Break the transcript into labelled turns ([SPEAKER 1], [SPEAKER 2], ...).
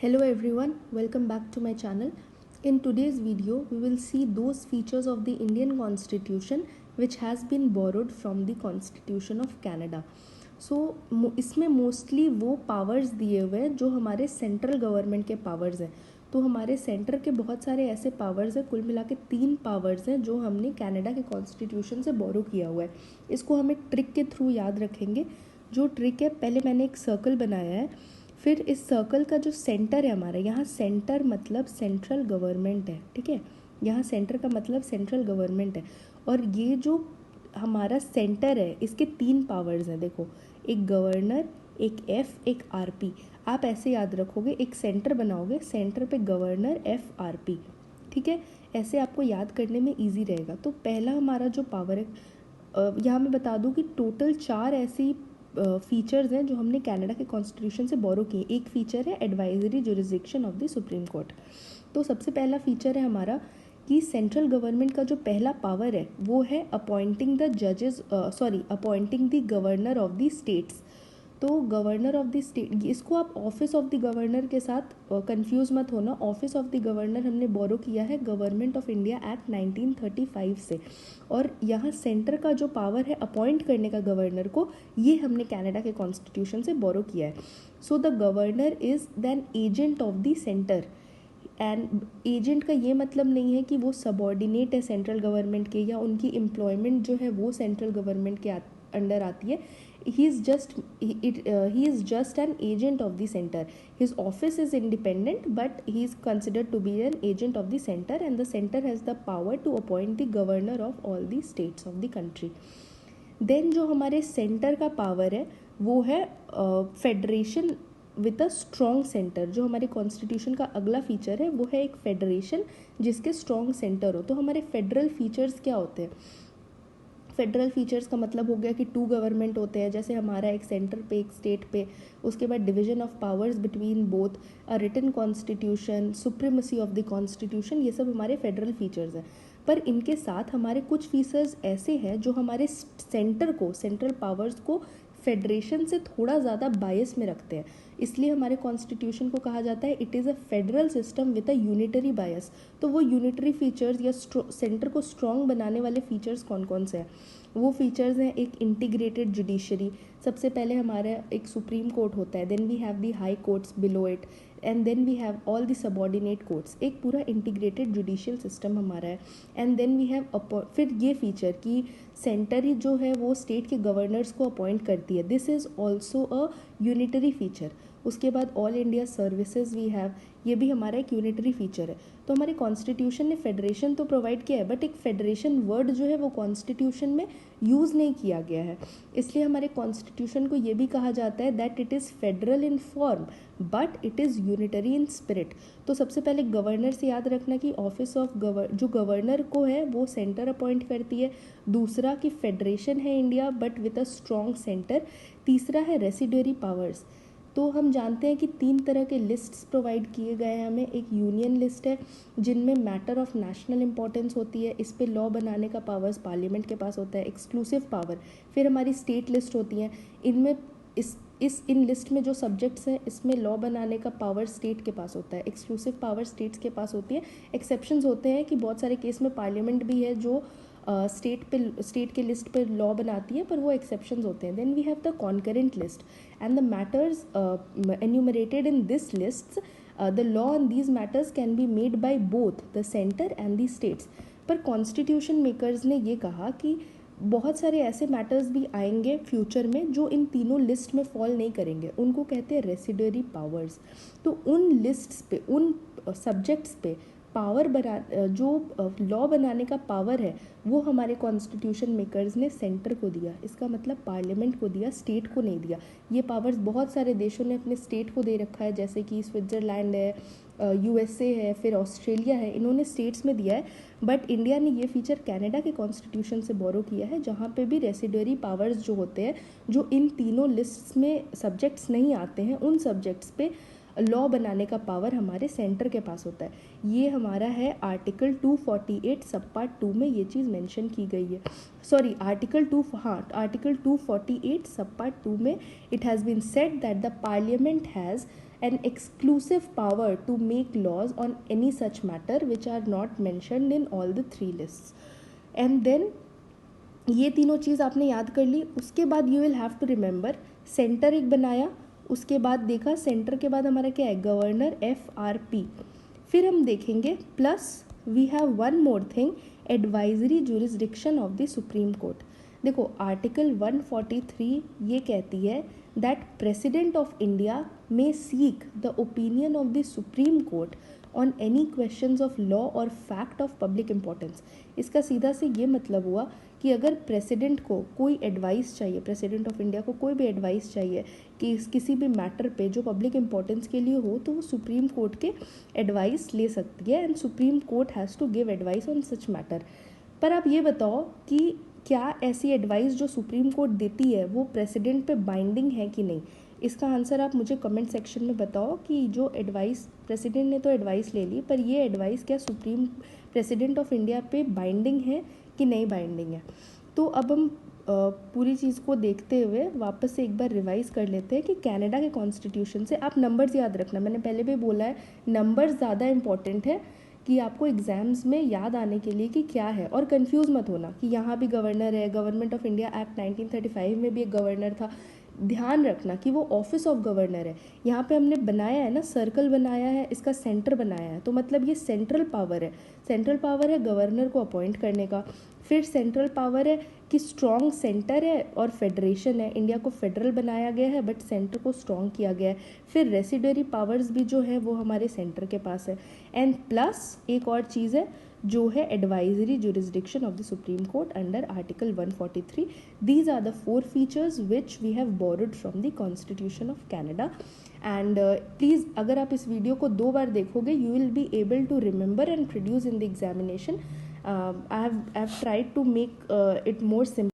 [SPEAKER 1] Hello everyone, welcome back to my channel. In today's video, we will see those features of the Indian Constitution which has been borrowed from the Constitution of Canada. So इसमें mostly वो powers दिए हुए हैं जो हमारे central government के powers हैं. तो हमारे सेंटर के बहुत सारे ऐसे पावर्स हैं, कुल मिला के 3 पावर्स हैं जो हमने कनाडा के कॉन्स्टिट्यूशन से बोरो किया हुआ है. इसको हम एक ट्रिक के थ्रू याद रखेंगे. जो ट्रिक है, पहले मैंने एक सर्कल बनाया है, फिर इस सर्कल का जो सेंटर है हमारा, यहाँ सेंटर मतलब सेंट्रल गवर्नमेंट है. ठीक है, यहाँ सेंटर का मतलब सेंट्रल गवर्नमेंट है. और ये जो हमारा सेंटर है इसके 3 पावर्स हैं. देखो, एक गवर्नर, एक एफ, एक आरपी. आप ऐसे याद रखोगे, एक सेंटर बनाओगे, सेंटर पे गवर्नर, एफ, आरपी. ठीक है, ऐसे आपको याद करने में इजी रहेगा. तो पहला हमारा जो पावर है, यहाँ मैं बता दूँ कि टोटल 4 ऐसी फीचर्स हैं जो हमने कनाडा के कॉन्स्टिट्यूशन से बोरो किए. एक फीचर है advisory jurisdiction of the supreme court. तो सबसे पहला फीचर है हमारा कि सेंट्रल गवर्नमेंट का जो पहला पावर है वो है appointing the governor of the states. तो गवर्नर ऑफ द स्टेट, इसको आप ऑफिस ऑफ द गवर्नर के साथ कंफ्यूज मत होना. ऑफिस ऑफ द गवर्नर हमने बोरो किया है गवर्नमेंट ऑफ इंडिया एक्ट 1935 से. और यहाँ सेंटर का जो पावर है अपॉइंट करने का गवर्नर को, ये हमने कनाडा के कॉन्स्टिट्यूशन से बोरो किया है. So the governor is then agent of the centre. And agent का ये मतलब नहीं है कि वो सबॉर्डिनेट है सेंट्रल गवर्नमेंट के, या उनकी एम्प्लॉयमेंट जो है वो सेंट्रल गवर्नमेंट के अंडर आती है. he is just an agent of the center. His office is independent, but he is considered to be an agent of the center, and the center has the power to appoint the governor of all the states of the country. Then जो हमारे centre का power है वो है federation with a strong centre. जो हमारे constitution का अगला फीचर है वो है एक फेडरेशन जिसके स्ट्रॉन्ग सेंटर हो. तो हमारे फेडरल फीचर्स क्या होते हैं? फेडरल फीचर्स का मतलब हो गया कि 2 गवर्नमेंट होते हैं, जैसे हमारा एक सेंटर पे, एक स्टेट पे. उसके बाद division of powers between both, a written constitution, supremacy of the constitution. ये सब हमारे फेडरल फीचर्स हैं. पर इनके साथ हमारे कुछ फीचर्स ऐसे हैं जो हमारे सेंटर को, सेंट्रल पावर्स को फेडरेशन से थोड़ा ज़्यादा बायस में रखते हैं. इसलिए हमारे कॉन्स्टिट्यूशन को कहा जाता है it is a federal system with a unitary बायस. तो वो यूनिटरी फीचर्स या सेंटर को स्ट्रॉन्ग बनाने वाले फीचर्स कौन कौन से हैं? वो फीचर्स हैं एक इंटीग्रेटेड जुडिशरी. सबसे पहले हमारा एक सुप्रीम कोर्ट होता है, then we have the high courts below it, and then we have all the subordinate courts. एक पूरा इंटीग्रेटेड जुडिशियल सिस्टम हमारा है. एंड देन वी हैव फिर ये फीचर कि सेंटर ही जो है वो स्टेट के गवर्नर्स को अपॉइंट करती है. This is also a unitary feature. उसके बाद all India services we have, ये भी हमारा एक यूनिटरी फीचर है. तो हमारे कॉन्स्टिट्यूशन ने फेडरेशन तो प्रोवाइड किया है, बट एक फेडरेशन वर्ड जो है वो कॉन्स्टिट्यूशन में यूज़ नहीं किया गया है. इसलिए हमारे कॉन्स्टिट्यूशन को ये भी कहा जाता है that it is federal in form but it is unitary in spirit. तो सबसे पहले गवर्नर से याद रखना कि ऑफिस ऑफ जो गवर्नर को है वो सेंटर अपॉइंट करती है. दूसरा कि फेडरेशन है India but with a strong centre. तीसरा है रेसिडरी पावर्स. तो हम जानते हैं कि 3 तरह के लिस्ट्स प्रोवाइड किए गए हैं हमें. एक यूनियन लिस्ट है जिनमें मैटर ऑफ नेशनल इंपॉर्टेंस होती है, इस पे लॉ बनाने का पावर्स पार्लियामेंट के पास होता है, एक्सक्लूसिव पावर. फिर हमारी स्टेट लिस्ट होती हैं, इनमें इन लिस्ट में जो सब्जेक्ट्स हैं इसमें लॉ बनाने का पावर स्टेट के पास होता है, एक्सक्लूसिव पावर स्टेट्स के पास होती है. एक्सेप्शंस होते हैं कि बहुत सारे केस में पार्लियामेंट भी है जो स्टेट के लिस्ट पर लॉ बनाती है, पर वो एक्सेप्शंस होते हैं. Then we have the concurrent list and the matters enumerated in this lists, the law on these matters can be made by both the center and the states. पर constitution makers ने ये कहा कि बहुत सारे ऐसे मैटर्स भी आएंगे फ्यूचर में जो इन तीनों लिस्ट में फॉल नहीं करेंगे, उनको कहते हैं रेसिडरी पावर्स. तो उन लिस्ट्स पे, उन सब्जेक्ट्स पे पावर जो लॉ बनाने का पावर है वो हमारे कॉन्स्टिट्यूशन मेकर्स ने सेंटर को दिया. इसका मतलब पार्लियामेंट को दिया, स्टेट को नहीं दिया. ये पावर्स बहुत सारे देशों ने अपने स्टेट को दे रखा है, जैसे कि स्विट्ज़रलैंड है, यूएसए है, फिर ऑस्ट्रेलिया है, इन्होंने स्टेट्स में दिया है. बट इंडिया ने ये फीचर कनाडा के कॉन्स्टिट्यूशन से बोरो किया है, जहाँ पे भी रेसिडरी पावर्स जो होते हैं, जो इन तीनों लिस्ट्स में सब्जेक्ट्स नहीं आते हैं, उन सब्जेक्ट्स पे लॉ बनाने का पावर हमारे सेंटर के पास होता है. ये हमारा है आर्टिकल 248 सब पार्ट 2 में ये चीज़ मेंशन की गई है. सॉरी, आर्टिकल 248 सब पार्ट 2 में it has been said that the parliament has an exclusive power to make laws on any such matter which are not mentioned in all the three lists. And then ये तीनों चीज़ आपने याद कर ली. उसके बाद you will have to remember centre एक बनाया, उसके बाद देखा सेंटर के बाद हमारा क्या है, गवर्नर, FRP. फिर हम देखेंगे plus we have one more thing, advisory jurisdiction of the supreme court. देखो आर्टिकल 143 ये कहती है that president of India may seek the opinion of the supreme court on any questions of law और fact of public importance. इसका सीधा से ये मतलब हुआ कि अगर प्रेसिडेंट को कोई एडवाइस चाहिए, प्रेसिडेंट ऑफ इंडिया को कोई भी एडवाइस चाहिए कि किसी भी मैटर पे जो पब्लिक इंपॉर्टेंस के लिए हो, तो वो सुप्रीम कोर्ट के एडवाइस ले सकती है and supreme court has to give advice on such matter. पर आप ये बताओ कि क्या ऐसी एडवाइस जो सुप्रीम कोर्ट देती है वो प्रेसिडेंट पे बाइंडिंग है कि नहीं. इसका आंसर आप मुझे कमेंट सेक्शन में बताओ कि जो एडवाइस प्रेसिडेंट ने तो एडवाइस ले ली, पर ये एडवाइस क्या सुप्रीम प्रेसिडेंट ऑफ इंडिया पे बाइंडिंग है कि नहीं बाइंडिंग है. तो अब हम पूरी चीज़ को देखते हुए वापस से एक बार रिवाइज कर लेते हैं कि कनाडा के कॉन्स्टिट्यूशन से आप नंबर्स याद रखना. मैंने पहले भी बोला है नंबर्स ज़्यादा इंपॉर्टेंट है कि आपको एग्जाम्स में याद आने के लिए कि क्या है, और कंफ्यूज मत होना कि यहाँ भी गवर्नर है, गवर्नमेंट ऑफ इंडिया एक्ट 1935 में भी एक गवर्नर था. ध्यान रखना कि वो ऑफिस ऑफ गवर्नर है. यहाँ पे हमने बनाया है ना, सर्कल बनाया है, इसका सेंटर बनाया है, तो मतलब ये सेंट्रल पावर है. सेंट्रल पावर है गवर्नर को अपॉइंट करने का. फिर सेंट्रल पावर है कि स्ट्रॉन्ग सेंटर है और फेडरेशन है. इंडिया को फेडरल बनाया गया है बट सेंटर को स्ट्रॉन्ग किया गया है. फिर रेसिडरी पावर्स भी जो है वो हमारे सेंटर के पास है. एंड प्लस एक और चीज़ है जो है advisory jurisdiction of the supreme court under article 143. These are the 4 features which we have borrowed from the constitution of Canada. And please अगर आप इस वीडियो को 2 बार देखोगे you will be able to remember and produce in the examination. I have tried to make it more simple.